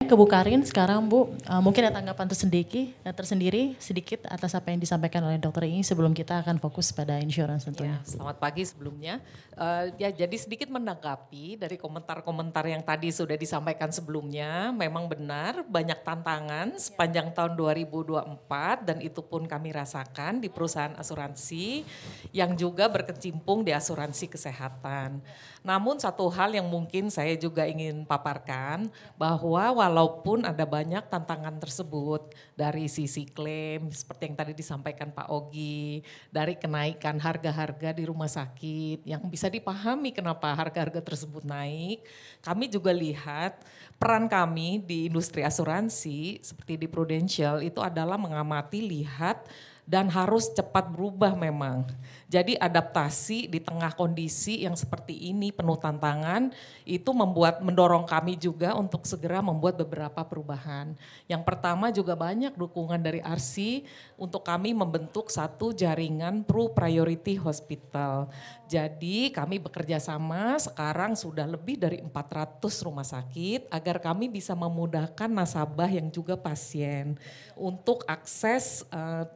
ke Bu Karin sekarang Bu. Mungkin ada tanggapan tersendiri sedikit atas apa yang disampaikan oleh Dr. Iing sebelum kita akan fokus pada insurance tentunya. Ya, selamat pagi sebelumnya. Ya, jadi sedikit menanggapi dari komentar-komentar yang tadi sudah disampaikan sebelumnya. Memang benar banyak tantangan sepanjang tahun 2024 dan itu pun kami rasakan di perusahaan asuransi yang juga berkecimpung di asuransi kesehatan. Namun satu hal yang mungkin saya juga ingin paparkan bahwa walaupun ada banyak tantangan tersebut dari sisi klaim seperti yang tadi disampaikan Pak Ogi, dari kenaikan harga-harga di rumah sakit yang bisa dipahami kenapa harga-harga tersebut naik, kami juga lihat peran kami di industri asuransi seperti di Prudential itu adalah mengamati, lihat dan harus cepat berubah memang. Jadi adaptasi di tengah kondisi yang seperti ini penuh tantangan itu mendorong kami juga untuk segera membuat beberapa perubahan. Yang pertama juga banyak dukungan dari RC untuk kami membentuk satu jaringan Pro Priority Hospital. Jadi kami bekerja sama sekarang sudah lebih dari 400 rumah sakit agar kami bisa memudahkan nasabah yang juga pasien untuk akses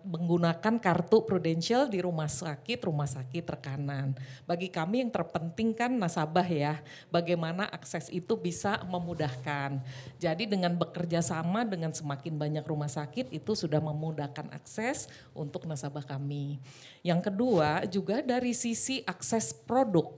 menggunakan kartu Prudential di rumah sakit rekanan. Bagi kami yang terpenting kan nasabah ya, bagaimana akses itu bisa memudahkan. Jadi dengan bekerja sama dengan semakin banyak rumah sakit itu sudah memudahkan akses untuk nasabah kami. Yang kedua juga dari sisi akses produk.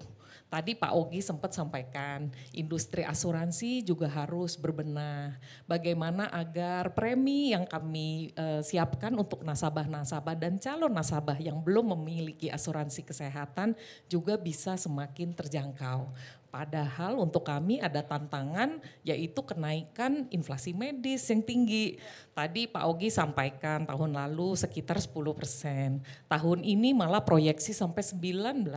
Tadi Pak Ogi sempat sampaikan, industri asuransi juga harus berbenah. Bagaimana agar premi yang kami siapkan untuk nasabah-nasabah dan calon nasabah yang belum memiliki asuransi kesehatan juga bisa semakin terjangkau. Padahal untuk kami ada tantangan yaitu kenaikan inflasi medis yang tinggi. Tadi Pak Ogi sampaikan tahun lalu sekitar 10%. Tahun ini malah proyeksi sampai 19%.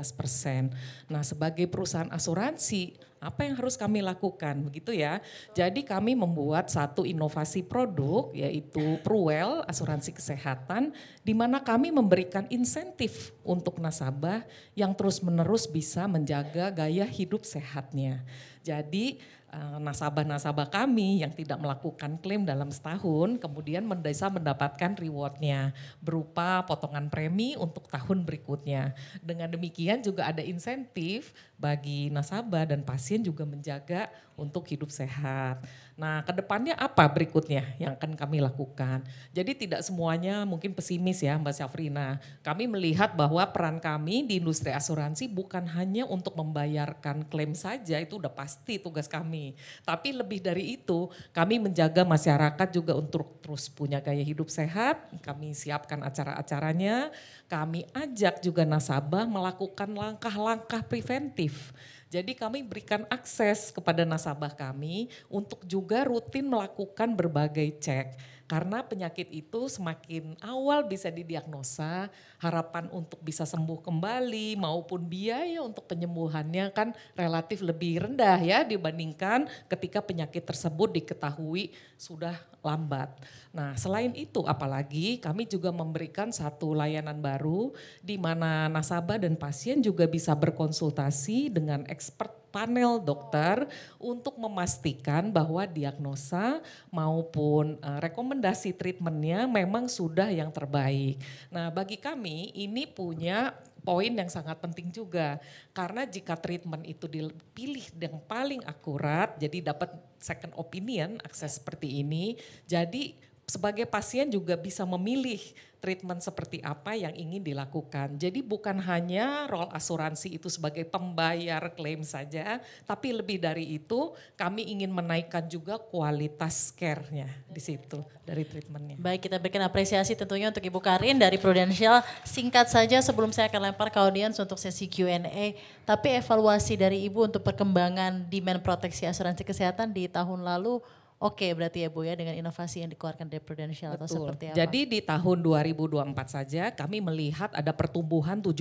Nah sebagai perusahaan asuransi apa yang harus kami lakukan begitu ya. Jadi kami membuat satu inovasi produk yaitu Pruwell asuransi kesehatan di mana kami memberikan insentif untuk nasabah yang terus-menerus bisa menjaga gaya hidup sehatnya. Jadi nasabah-nasabah kami yang tidak melakukan klaim dalam setahun kemudian bisa mendapatkan rewardnya berupa potongan premi untuk tahun berikutnya. Dengan demikian juga ada insentif bagi nasabah dan pasien juga menjaga untuk hidup sehat. Nah kedepannya apa berikutnya yang akan kami lakukan? Jadi tidak semuanya mungkin pesimis ya Mbak Syafrina. Kami melihat bahwa peran kami di industri asuransi bukan hanya untuk membayarkan klaim saja, itu udah pasti tugas kami. Tapi lebih dari itu kami menjaga masyarakat juga untuk terus punya gaya hidup sehat. Kami siapkan acara-acaranya, kami ajak juga nasabah melakukan langkah-langkah preventif. Jadi kami berikan akses kepada nasabah kami untuk juga rutin melakukan berbagai cek. Karena penyakit itu semakin awal bisa didiagnosa, harapan untuk bisa sembuh kembali maupun biaya untuk penyembuhannya kan relatif lebih rendah ya dibandingkan ketika penyakit tersebut diketahui sudah lambat. Nah selain itu apalagi kami juga memberikan satu layanan baru di mana nasabah dan pasien juga bisa berkonsultasi dengan expert panel dokter untuk memastikan bahwa diagnosa maupun rekomendasi treatmentnya memang sudah yang terbaik. Nah bagi kami ini punya poin yang sangat penting juga karena jika treatment itu dipilih yang paling akurat jadi dapat second opinion akses seperti ini jadi sebagai pasien juga bisa memilih treatment seperti apa yang ingin dilakukan. Jadi bukan hanya role asuransi itu sebagai pembayar klaim saja, tapi lebih dari itu kami ingin menaikkan juga kualitas care-nya di situ dari treatmentnya. Baik, kita berikan apresiasi tentunya untuk Ibu Karin dari Prudential. Singkat saja sebelum saya akan lempar ke audiens untuk sesi Q&A, tapi evaluasi dari Ibu untuk perkembangan demand proteksi asuransi kesehatan di tahun lalu oke berarti ya Bu ya dengan inovasi yang dikeluarkan dari Prudential. Betul. Atau seperti apa? Jadi di tahun 2024 saja kami melihat ada pertumbuhan 7%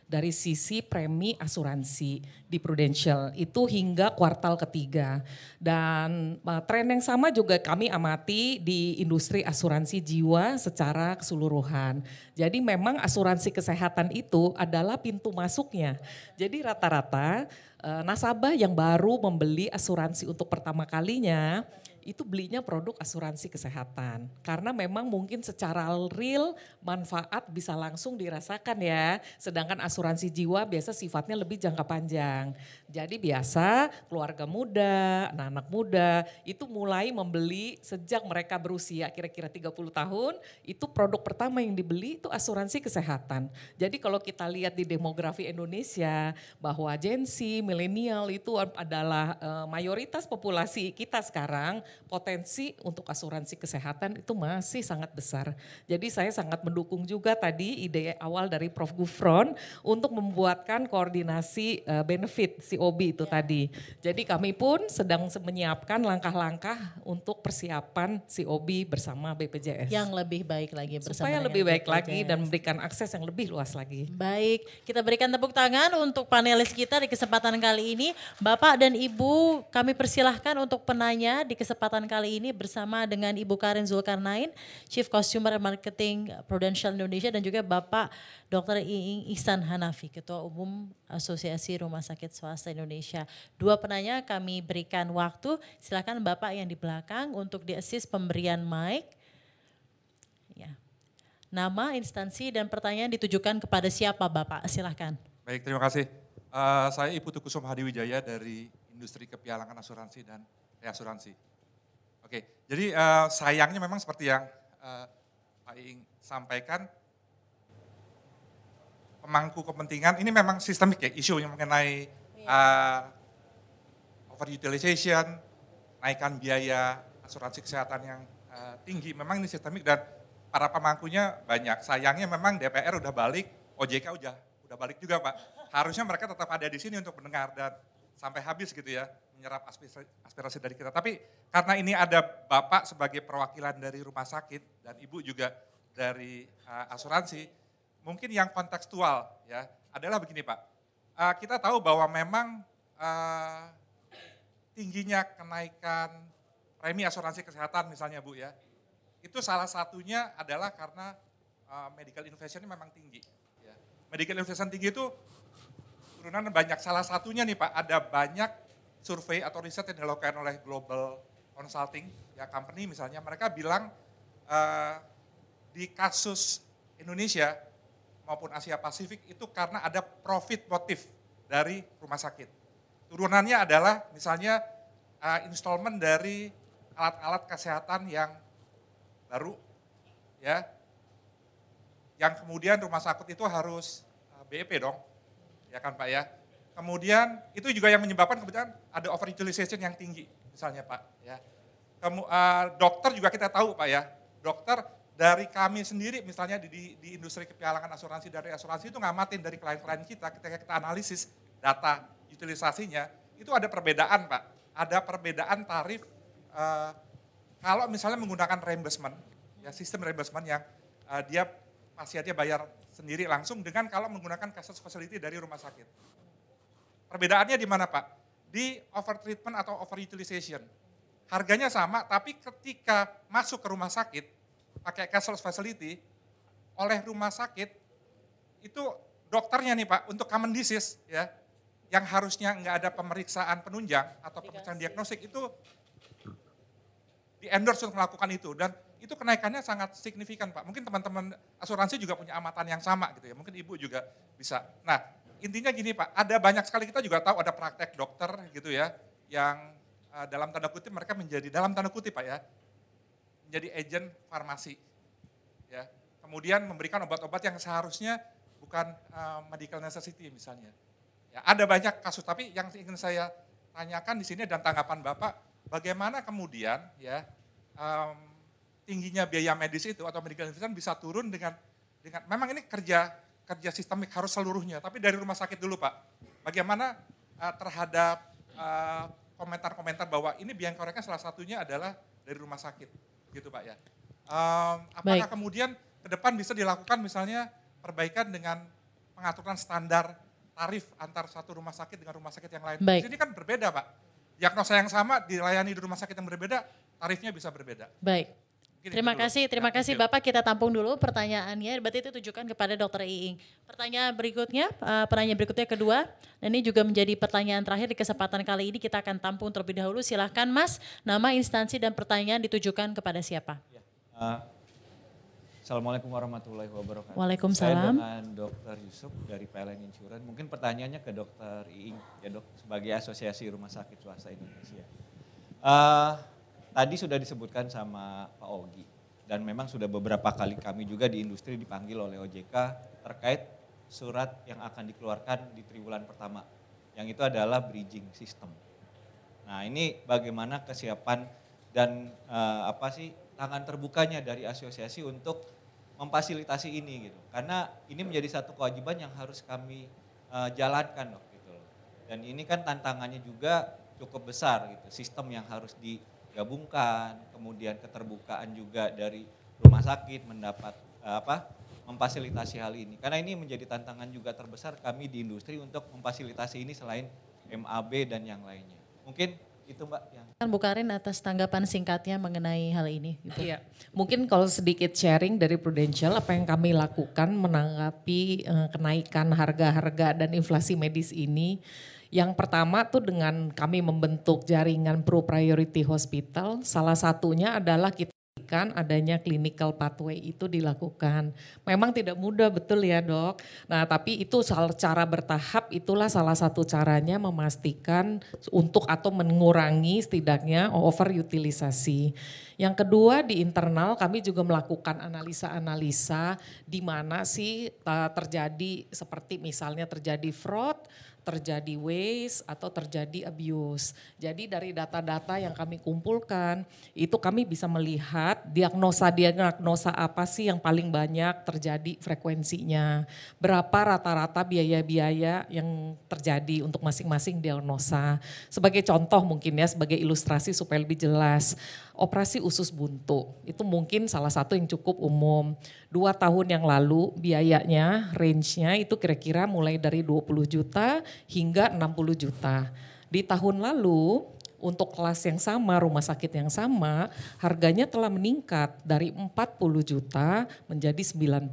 dari sisi premi asuransi di Prudential itu hingga kuartal ketiga. Dan tren yang sama juga kami amati di industri asuransi jiwa secara keseluruhan. Jadi memang asuransi kesehatan itu adalah pintu masuknya. Jadi rata-rata nasabah yang baru membeli asuransi untuk pertama kalinya itu belinya produk asuransi kesehatan. Karena memang mungkin secara real manfaat bisa langsung dirasakan ya. Sedangkan asuransi jiwa biasa sifatnya lebih jangka panjang. Jadi biasa keluarga muda, anak-anak muda itu mulai membeli sejak mereka berusia kira-kira 30 tahun, itu produk pertama yang dibeli itu asuransi kesehatan. Jadi kalau kita lihat di demografi Indonesia bahwa Gen Z, milenial itu adalah mayoritas populasi kita sekarang, potensi untuk asuransi kesehatan itu masih sangat besar. Jadi saya sangat mendukung juga tadi ide awal dari Prof. Gufron untuk membuatkan koordinasi benefit COB itu tadi. Jadi kami pun sedang menyiapkan langkah-langkah untuk persiapan COB bersama BPJS. Yang lebih baik lagi bersama Supaya dengan lebih baik BPJS. lagi dan memberikan akses yang lebih luas lagi. Baik, kita berikan tepuk tangan untuk panelis kita di kesempatan kali ini. Bapak dan Ibu, kami persilahkan untuk penanya di kesempatan kali ini bersama dengan Ibu Karin Zulkarnain, Chief Consumer Marketing Prudential Indonesia, dan juga Bapak Dr. Iing Ihsan Hanafi, Ketua Umum Asosiasi Rumah Sakit Swasta Indonesia. Dua penanya kami berikan waktu, silakan Bapak yang di belakang untuk di-assist pemberian mic. Ya. Nama, instansi, dan pertanyaan ditujukan kepada siapa Bapak? Silahkan. Baik, terima kasih. Saya Ibu Tukusum Hadiwijaya dari Industri Kepialangan Asuransi dan Reasuransi. Oke, jadi sayangnya memang seperti yang Pak Iing sampaikan, pemangku kepentingan ini memang sistemik ya, isu yang mengenai overutilization, naikkan biaya asuransi kesehatan yang tinggi, memang ini sistemik dan para pemangkunya banyak. Sayangnya memang DPR udah balik, OJK udah balik juga Pak. Harusnya mereka tetap ada di sini untuk mendengar dan sampai habis gitu ya, menyerap aspirasi dari kita. Tapi karena ini ada Bapak sebagai perwakilan dari rumah sakit dan Ibu juga dari asuransi, mungkin yang kontekstual ya adalah begini Pak. Kita tahu bahwa memang tingginya kenaikan premi asuransi kesehatan misalnya Bu ya, itu salah satunya adalah karena medical inflation-nya memang tinggi. Ya. Medical inflation tinggi itu turunan banyak, salah satunya nih Pak, ada banyak survei atau riset yang dilakukan oleh Global Consulting ya company misalnya, mereka bilang di kasus Indonesia maupun Asia Pasifik itu karena ada profit motif dari rumah sakit. Turunannya adalah misalnya installment dari alat-alat kesehatan yang baru ya, yang kemudian rumah sakit itu harus BEP dong, ya kan Pak ya. Kemudian itu juga yang menyebabkan kemudian ada overutilization yang tinggi misalnya Pak ya. Dokter juga kita tahu Pak ya, dokter dari kami sendiri misalnya di industri kepialangan asuransi dari asuransi itu ngamatin dari klien-klien kita ketika kita analisis data utilisasinya, itu ada perbedaan Pak, ada perbedaan tarif kalau misalnya menggunakan reimbursement, ya sistem reimbursement yang dia pasiennya bayar sendiri langsung dengan kalau menggunakan cashless facility dari rumah sakit. Perbedaannya di mana Pak? Di overtreatment atau overutilization. Harganya sama, tapi ketika masuk ke rumah sakit, pakai cashless facility, oleh rumah sakit, itu dokternya nih Pak, untuk common disease ya, yang harusnya nggak ada pemeriksaan penunjang atau pemeriksaan diagnostik itu di-endorse untuk melakukan itu dan itu kenaikannya sangat signifikan Pak. Mungkin teman-teman asuransi juga punya amatan yang sama gitu ya, mungkin Ibu juga bisa. Nah intinya gini Pak, ada banyak sekali kita juga tahu ada praktek dokter gitu ya, yang dalam tanda kutip mereka menjadi, dalam tanda kutip Pak ya, menjadi agen farmasi. Ya. Kemudian memberikan obat-obat yang seharusnya bukan medical necessity misalnya. Ya, ada banyak kasus, tapi yang ingin saya tanyakan di sini dan tanggapan Bapak, bagaimana kemudian ya tingginya biaya medis itu atau medical inflation bisa turun dengan memang ini kerja sistemik harus seluruhnya, tapi dari rumah sakit dulu Pak. Bagaimana terhadap komentar-komentar bahwa ini biang keroknya salah satunya adalah dari rumah sakit, gitu Pak ya. Apakah kemudian ke depan bisa dilakukan misalnya perbaikan dengan pengaturan standar tarif antar satu rumah sakit dengan rumah sakit yang lain? Di sini kan berbeda Pak. Diagnosa yang sama dilayani di rumah sakit yang berbeda, tarifnya bisa berbeda. Baik. Mungkin itu Terima dulu. kasih, terima Ya, kasih thank you. Bapak. Kita tampung dulu pertanyaannya. Berarti itu tujukan kepada Dokter Iing. Pertanyaan berikutnya kedua. Dan ini juga menjadi pertanyaan terakhir di kesempatan kali ini. Kita akan tampung terlebih dahulu. Silahkan Mas, nama, instansi, dan pertanyaan ditujukan kepada siapa? Assalamualaikum warahmatullahi wabarakatuh. Waalaikumsalam. Saya dengan Dr. Yusuf dari PLN Insurance. Mungkin pertanyaannya ke Dr. Iing, ya dok, sebagai Asosiasi Rumah Sakit Swasta Indonesia. Tadi sudah disebutkan sama Pak Ogi, dan memang sudah beberapa kali kami juga di industri dipanggil oleh OJK terkait surat yang akan dikeluarkan di triwulan pertama, yang itu adalah bridging system. Nah ini bagaimana kesiapan dan tangan terbukanya dari asosiasi untuk memfasilitasi ini gitu. Karena ini menjadi satu kewajiban yang harus kami jalankan dok gitu loh. Dan ini kan tantangannya juga cukup besar gitu. Sistem yang harus digabungkan, kemudian keterbukaan juga dari rumah sakit mendapat memfasilitasi hal ini. Karena ini menjadi tantangan juga terbesar kami di industri untuk memfasilitasi ini selain MAB dan yang lainnya. Mungkin itu Mbak yang Bu Karin atas tanggapan singkatnya mengenai hal ini. Ibu. Iya, mungkin kalau sedikit sharing dari Prudential apa yang kami lakukan menanggapi kenaikan harga-harga dan inflasi medis ini. Yang pertama tuh dengan kami membentuk jaringan Pro Priority Hospital, salah satunya adalah kita kan adanya clinical pathway itu dilakukan. Memang tidak mudah betul ya dok. Nah tapi itu cara bertahap itulah salah satu caranya memastikan untuk atau mengurangi setidaknya overutilisasi. Yang kedua di internal kami juga melakukan analisa-analisa di mana sih terjadi seperti misalnya terjadi fraud, terjadi waste atau terjadi abuse. Jadi dari data-data yang kami kumpulkan itu kami bisa melihat diagnosa apa sih yang paling banyak terjadi frekuensinya. Berapa rata-rata biaya-biaya yang terjadi untuk masing-masing diagnosa. Sebagai contoh mungkin ya sebagai ilustrasi supaya lebih jelas. Operasi usus buntu itu mungkin salah satu yang cukup umum. 2 tahun yang lalu biayanya range-nya itu kira-kira mulai dari 20 juta hingga 60 juta. Di tahun lalu untuk kelas yang sama, rumah sakit yang sama, harganya telah meningkat dari 40 juta menjadi 90.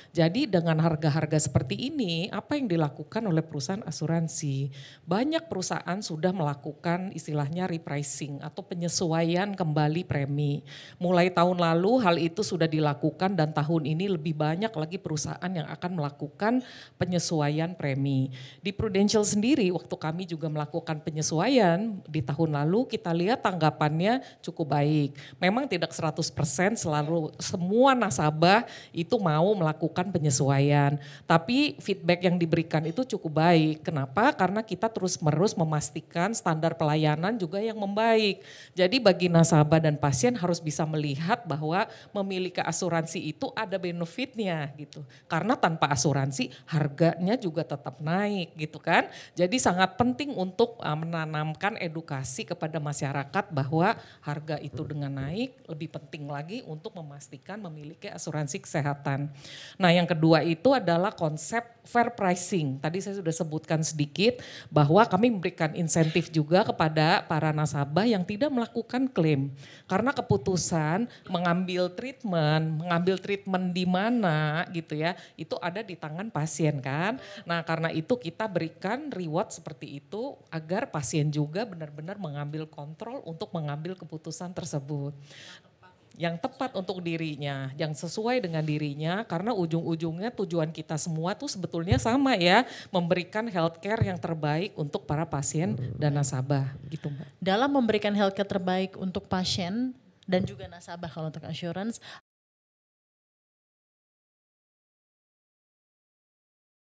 Jadi dengan harga-harga seperti ini, apa yang dilakukan oleh perusahaan asuransi? Banyak perusahaan sudah melakukan istilahnya repricing atau penyesuaian kembali premi. Mulai tahun lalu hal itu sudah dilakukan dan tahun ini lebih banyak lagi perusahaan yang akan melakukan penyesuaian premi. Di Prudential sendiri waktu kami juga melakukan penyesuaian di tahun lalu kita lihat tanggapannya cukup baik. Memang tidak 100% selalu semua nasabah itu mau melakukan penyesuaian. Tapi feedback yang diberikan itu cukup baik. Kenapa? Karena kita terus-menerus memastikan standar pelayanan juga yang membaik. Jadi bagi nasabah dan pasien harus bisa melihat bahwa memiliki asuransi itu ada benefitnya gitu. Karena tanpa asuransi harganya juga tetap naik gitu kan. Jadi sangat penting untuk menanamkan edukasi kepada masyarakat bahwa harga itu dengan naik lebih penting lagi untuk memastikan memiliki asuransi kesehatan. Nah yang kedua itu adalah konsep fair pricing. Tadi saya sudah sebutkan sedikit bahwa kami memberikan insentif juga kepada para nasabah yang tidak melakukan klaim. Karena keputusan mengambil treatment di mana gitu ya, itu ada di tangan pasien kan. Nah karena itu kita berikan reward seperti itu agar pasien juga benar-benar mengambil kontrol untuk mengambil keputusan tersebut. Yang tepat untuk dirinya, yang sesuai dengan dirinya karena ujung-ujungnya tujuan kita semua tuh sebetulnya sama ya, memberikan healthcare yang terbaik untuk para pasien dan nasabah gitu Mbak. Dalam memberikan healthcare terbaik untuk pasien dan juga nasabah kalau untuk assurance,